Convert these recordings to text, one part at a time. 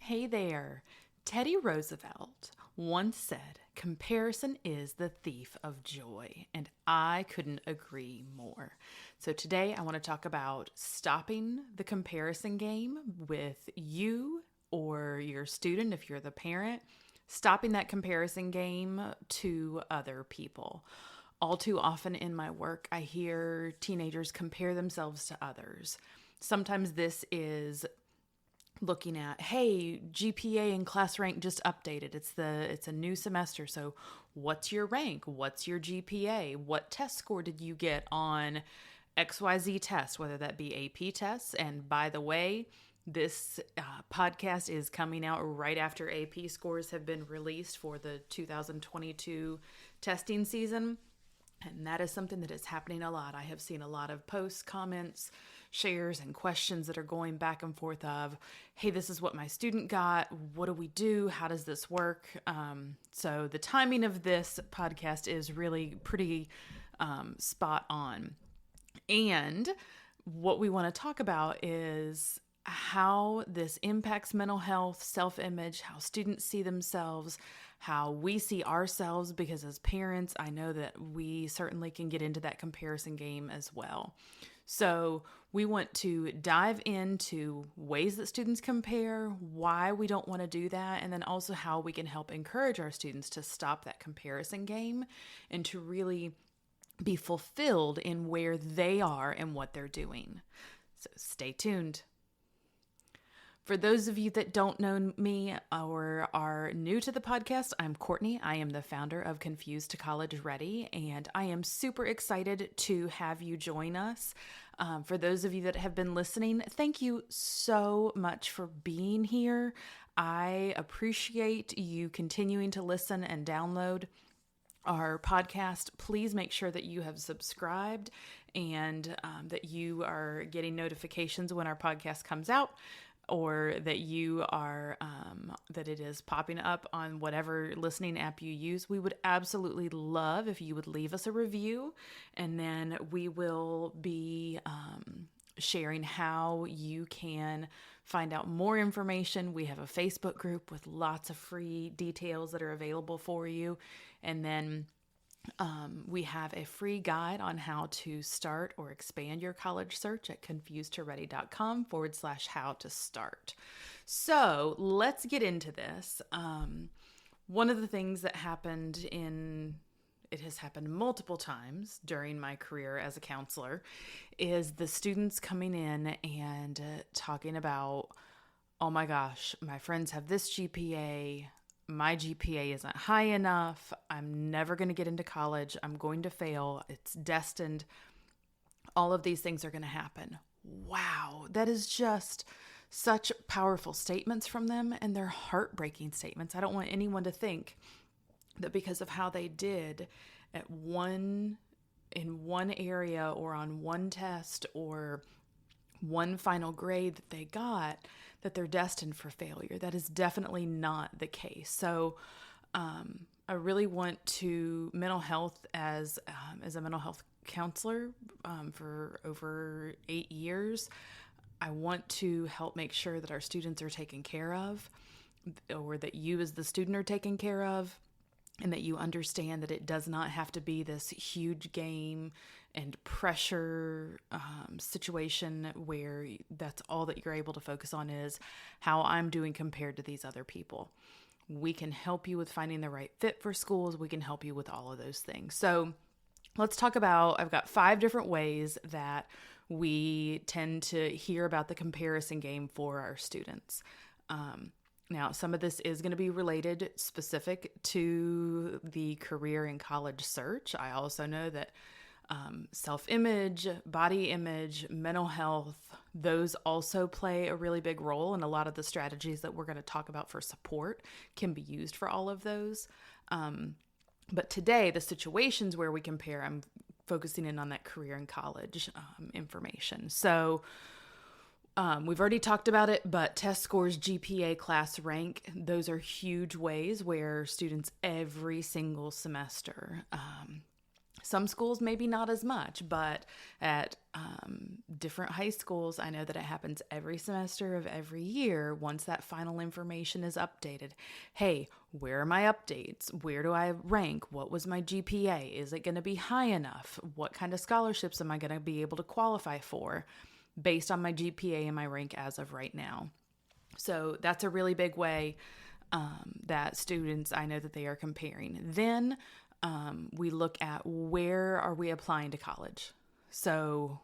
Hey there. Teddy Roosevelt once said, "Comparison is the thief of joy," and I couldn't agree more. So today I want to talk about stopping the comparison game with you or your student if you're the parent, stopping that comparison game to other people. All too often in my work, I hear teenagers compare themselves to others. Sometimes this is looking at, hey, GPA and class rank just updated. It's a new semester. So what's your rank? What's your GPA? What test score did you get on XYZ test, whether that be AP tests? And by the way, this podcast is coming out right after AP scores have been released for the 2022 testing season. And that is something that is happening a lot. I have seen a lot of posts, comments, shares, and questions that are going back and forth of, hey, this is what my student got. What do we do? How does this work? So the timing of this podcast is really pretty spot on. And what we want to talk about is how this impacts mental health, self-image, how students see themselves, how we see ourselves, because as parents, I know that we certainly can get into that comparison game as well. So we want to dive into ways that students compare, why we don't want to do that, and then also how we can help encourage our students to stop that comparison game and to really be fulfilled in where they are and what they're doing. So stay tuned. For those of you that don't know me or are new to the podcast, I'm Courtney. I am the founder of Confused to College Ready, and I am super excited to have you join us. For those of you that have been listening, thank you so much for being here. I appreciate you continuing to listen and download our podcast. Please make sure that you have subscribed and that you are getting notifications when our podcast comes out, or that you are, that it is popping up on whatever listening app you use. We would absolutely love if you would leave us a review, and then we will be sharing how you can find out more information. We have a Facebook group with lots of free details that are available for you. And then we have a free guide on how to start or expand your college search at confusedtoready.com/how to start. So let's get into this. One of the things that happened it has happened multiple times during my career as a counselor, is the students coming in and talking about, oh my gosh, my friends have this GPA. My GPA isn't high enough. I'm never going to get into college. I'm going to fail. It's destined. All of these things are going to happen. Wow, that is just such powerful statements from them, and they're heartbreaking statements. I don't want anyone to think that because of how they did in one area or on one test or one final grade that they got, that they're destined for failure. That is definitely not the case. So I really want to, mental health as a mental health counselor for over 8 years, I want to help make sure that our students are taken care of, or that you as the student are taken care of, and that you understand that it does not have to be this huge game and pressure situation where that's all that you're able to focus on is how I'm doing compared to these other people. We can help you with finding the right fit for schools. We can help you with all of those things. So let's talk about, I've got 5 different ways that we tend to hear about the comparison game for our students. Now, some of this is going to be related specific to the career and college search. I also know that self-image, body image, mental health, those also play a really big role. And a lot of the strategies that we're going to talk about for support can be used for all of those. But today, the situations where we compare, I'm focusing in on that career and college information. So we've already talked about it, but test scores, GPA, class rank, those are huge ways where students every single semester Some schools, maybe not as much, but at different high schools, I know that it happens every semester of every year. Once that final information is updated, hey, where are my updates? Where do I rank? What was my GPA? Is it going to be high enough? What kind of scholarships am I going to be able to qualify for based on my GPA and my rank as of right now? So that's a really big way that students, I know that they are comparing. Then we look at where are we applying to college. So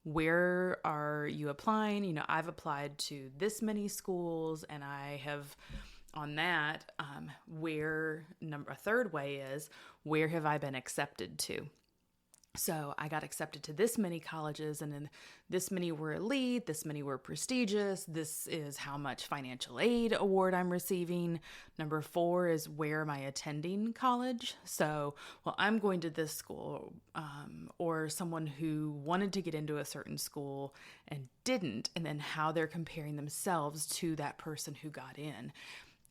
where are you applying? I've applied to this many schools, and I have on that a third way is where have I been accepted to? So I got accepted to this many colleges, and then this many were elite, this many were prestigious. This is how much financial aid award I'm receiving. Number 4 is where am I attending college? So, well, I'm going to this school, or someone who wanted to get into a certain school and didn't, and then how they're comparing themselves to that person who got in.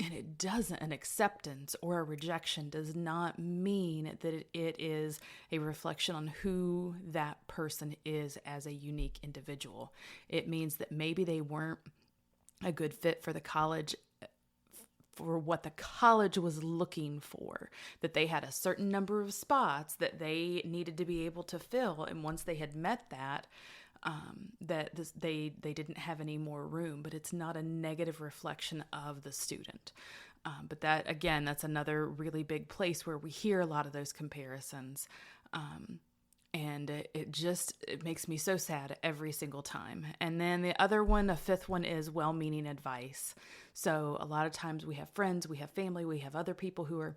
And it doesn't, an acceptance or a rejection does not mean that it is a reflection on who that person is as a unique individual. It means that maybe they weren't a good fit for the college, for what the college was looking for, that they had a certain number of spots that they needed to be able to fill. And once they had met that, they didn't have any more room, but it's not a negative reflection of the student. But that, again, that's another really big place where we hear a lot of those comparisons. And it makes me so sad every single time. And then the other one, a fifth one, is well-meaning advice. So a lot of times we have friends, we have family, we have other people who are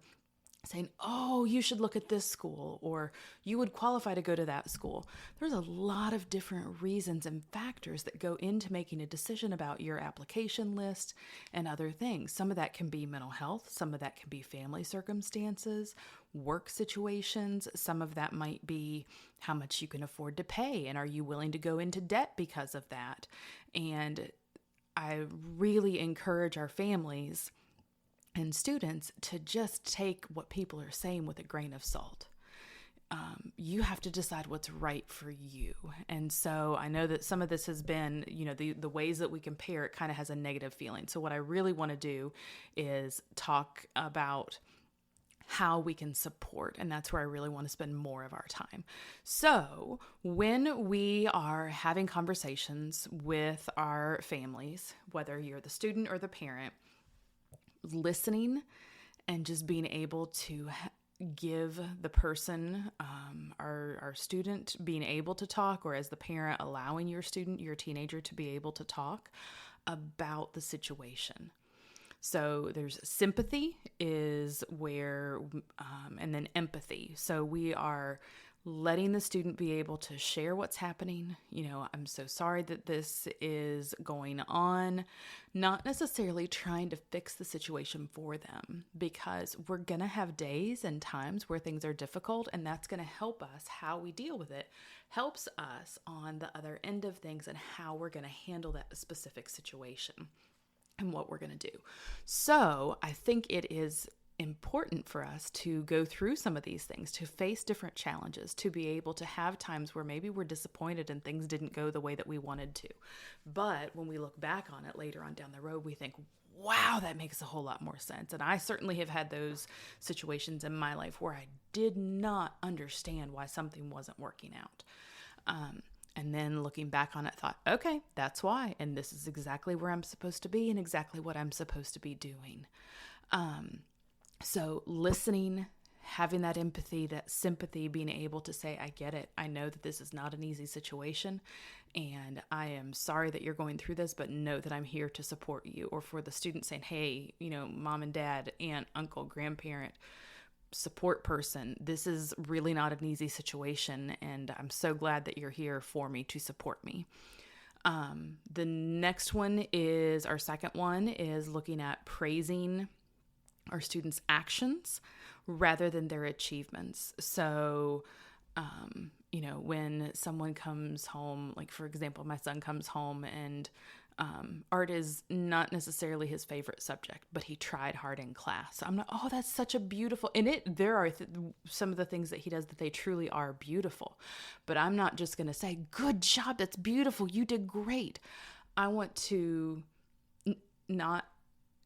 saying, oh, you should look at this school, or you would qualify to go to that school. There's a lot of different reasons and factors that go into making a decision about your application list and other things. Some of that can be mental health. Some of that can be family circumstances, work situations. Some of that might be how much you can afford to pay, and are you willing to go into debt because of that? And I really encourage our families and students to just take what people are saying with a grain of salt. You have to decide what's right for you. And so I know that some of this has been, the ways that we compare, it kind of has a negative feeling. So what I really want to do is talk about how we can support. And that's where I really want to spend more of our time. So when we are having conversations with our families, whether you're the student or the parent, listening and just being able to give the person, our student, being able to talk, or as the parent, allowing your student, your teenager, to be able to talk about the situation. So there's sympathy is where, and then empathy. So we are letting the student be able to share what's happening. I'm so sorry that this is going on. Not necessarily trying to fix the situation for them, because we're going to have days and times where things are difficult, and that's going to help us. How we deal with it helps us on the other end of things and how we're going to handle that specific situation and what we're going to do. So I think it is important for us to go through some of these things, to face different challenges, to be able to have times where maybe we're disappointed and things didn't go the way that we wanted to. But when we look back on it later on down the road, we think, wow, that makes a whole lot more sense. And I certainly have had those situations in my life where I did not understand why something wasn't working out. And then looking back on it, thought, okay, that's why. And this is exactly where I'm supposed to be and exactly what I'm supposed to be doing. So listening, having that empathy, that sympathy, being able to say, I get it. I know that this is not an easy situation, and I am sorry that you're going through this, but know that I'm here to support you. Or for the student saying, hey, mom and dad, aunt, uncle, grandparent, support person, this is really not an easy situation, and I'm so glad that you're here for me to support me. The next one is, our second one is looking at praising our students' actions rather than their achievements. So, when someone comes home, like for example, my son comes home and art is not necessarily his favorite subject, but he tried hard in class. I'm not, oh, that's such a beautiful, and there are some of the things that he does that they truly are beautiful, but I'm not just going to say, good job, that's beautiful, you did great. I want to not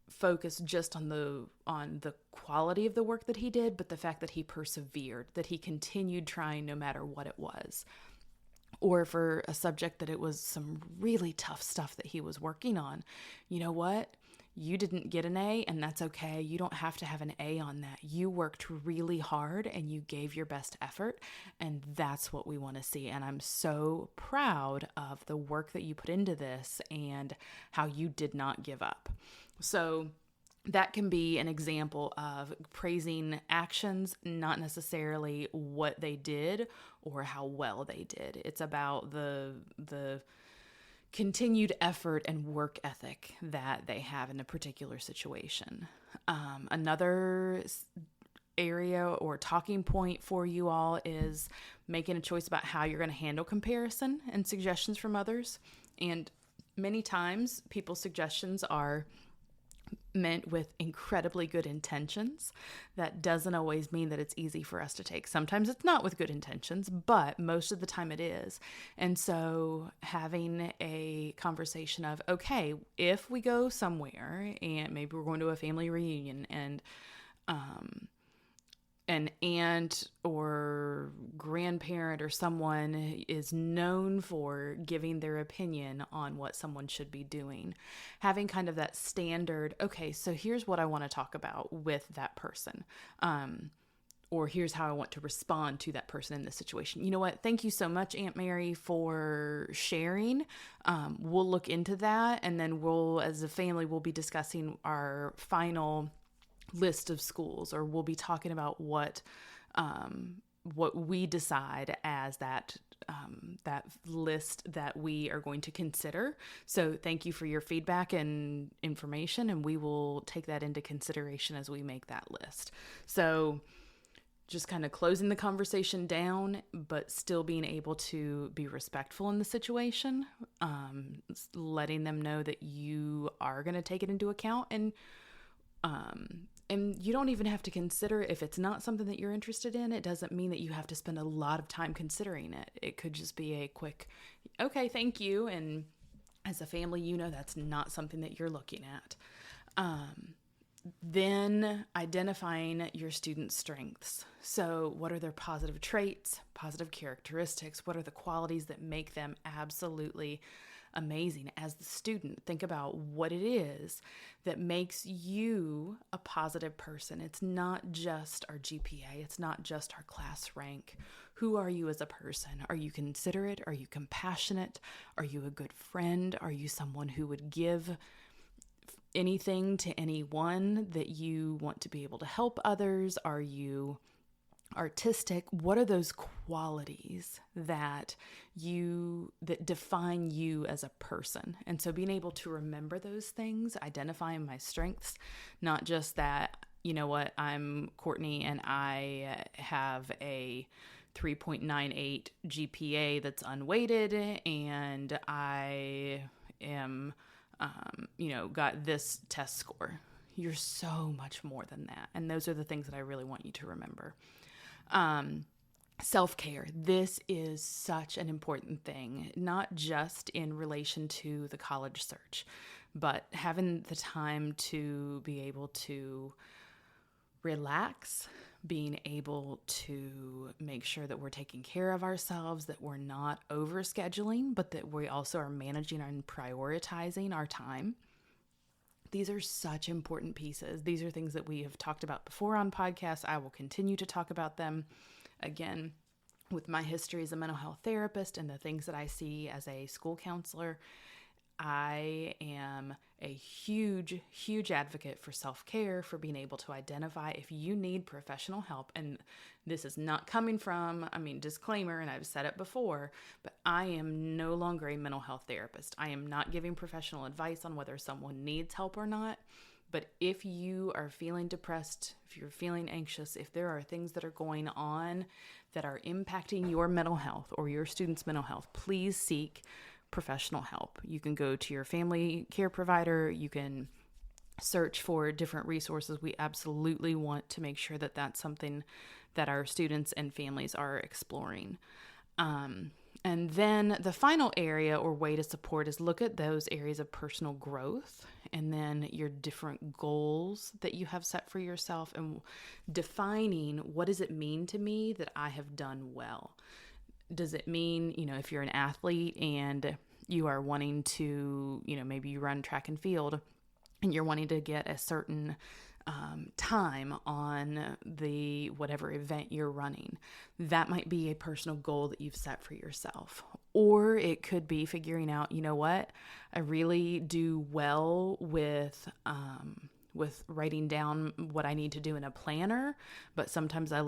focus just on the quality of the work that he did, but the fact that he persevered, that he continued trying no matter what it was. Or for a subject that it was some really tough stuff that he was working on. You know what? You didn't get an A, and that's okay. You don't have to have an A on that. You worked really hard and you gave your best effort, and that's what we want to see. And I'm so proud of the work that you put into this and how you did not give up. So that can be an example of praising actions, not necessarily what they did or how well they did. It's about the continued effort and work ethic that they have in a particular situation. Another area or talking point for you all is making a choice about how you're going to handle comparison and suggestions from others. And many times people's suggestions are meant with incredibly good intentions. That doesn't always mean that it's easy for us to take. Sometimes it's not with good intentions, but most of the time it is. And so having a conversation of, okay, if we go somewhere and maybe we're going to a family reunion and an aunt or grandparent or someone is known for giving their opinion on what someone should be doing. Having kind of that standard, okay, so here's what I want to talk about with that person. Or here's how I want to respond to that person in this situation. You know what? Thank you so much, Aunt Mary, for sharing. We'll look into that. And then as a family, we'll be discussing our final list of schools, or we'll be talking about what we decide as that list that we are going to consider. So thank you for your feedback and information, and we will take that into consideration as we make that list. So just kind of closing the conversation down, but still being able to be respectful in the situation, letting them know that you are going to take it into account, and you don't even have to consider if it's not something that you're interested in. It doesn't mean that you have to spend a lot of time considering it. It could just be a quick, okay, thank you. And as a family, you know that's not something that you're looking at. Then identifying your students' strengths. So what are their positive traits, positive characteristics? What are the qualities that make them absolutely amazing as the student? Think about what it is that makes you a positive person. It's not just our GPA. It's not just our class rank. Who are you as a person? Are you considerate? Are you compassionate? Are you a good friend? Are you someone who would give anything to anyone, that you want to be able to help others? Are you artistic? What are those qualities that define you as a person? And so being able to remember those things, identifying my strengths, not just that, you know what, I'm Courtney and I have a 3.98 GPA that's unweighted, and I am got this test score. You're so much more than that. And those are the things that I really want you to remember. Self-care. This is such an important thing, not just in relation to the college search, but having the time to be able to relax, being able to make sure that we're taking care of ourselves, that we're not overscheduling, but that we also are managing and prioritizing our time. These are such important pieces. These are things that we have talked about before on podcasts. I will continue to talk about them. Again, with my history as a mental health therapist and the things that I see as a school counselor, I am a huge, huge advocate for self-care, for being able to identify if you need professional help. And this is not coming from, disclaimer, and I've said it before, but I am no longer a mental health therapist. I am not giving professional advice on whether someone needs help or not. But if you are feeling depressed, if you're feeling anxious, if there are things that are going on that are impacting your mental health or your students' mental health, please seek professional help. You can go to your family care provider. You can search for different resources. We absolutely want to make sure that that's something that our students and families are exploring. And then the final area or way to support is look at those areas of personal growth and then your different goals that you have set for yourself and defining what does it mean to me that I have done well. Does it mean, if you're an athlete and you are wanting to, maybe you run track and field and you're wanting to get a certain time on the whatever event you're running. That might be a personal goal that you've set for yourself. Or it could be figuring out, what, I really do well with writing down what I need to do in a planner, but sometimes I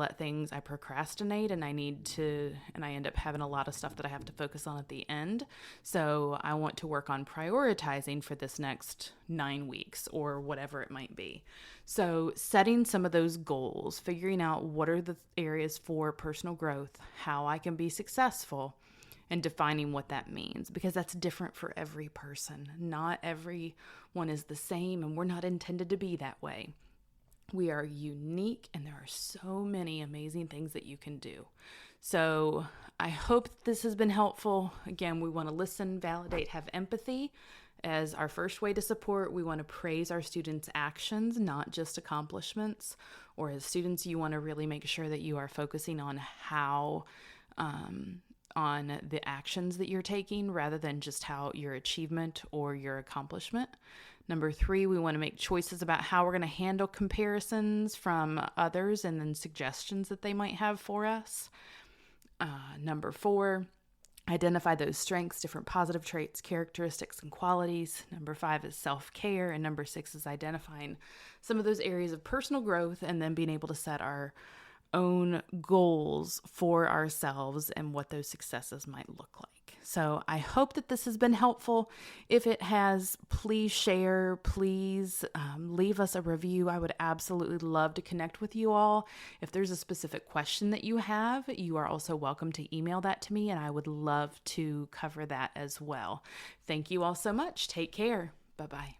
procrastinate and I end up having a lot of stuff that I have to focus on at the end. So I want to work on prioritizing for this next 9 weeks or whatever it might be. So setting some of those goals, figuring out what are the areas for personal growth, how I can be successful, and defining what that means, because that's different for every person. Not everyone is the same, and we're not intended to be that way. We are unique, and there are so many amazing things that you can do. So I hope this has been helpful. Again, we want to listen, validate, have empathy as our first way to support. We want to praise our students' actions, not just accomplishments. Or as students, you want to really make sure that you are focusing on on the actions that you're taking rather than just how your achievement or your accomplishment. Number 3, we want to make choices about how we're going to handle comparisons from others and then suggestions that they might have for us. Number 4, identify those strengths, different positive traits, characteristics, and qualities. Number 5 is self-care. And number 6 is identifying some of those areas of personal growth and then being able to set our own goals for ourselves and what those successes might look like. So I hope that this has been helpful. If it has, please share, please leave us a review. I would absolutely love to connect with you all. If there's a specific question that you have, you are also welcome to email that to me, and I would love to cover that as well. Thank you all so much. Take care. Bye-bye.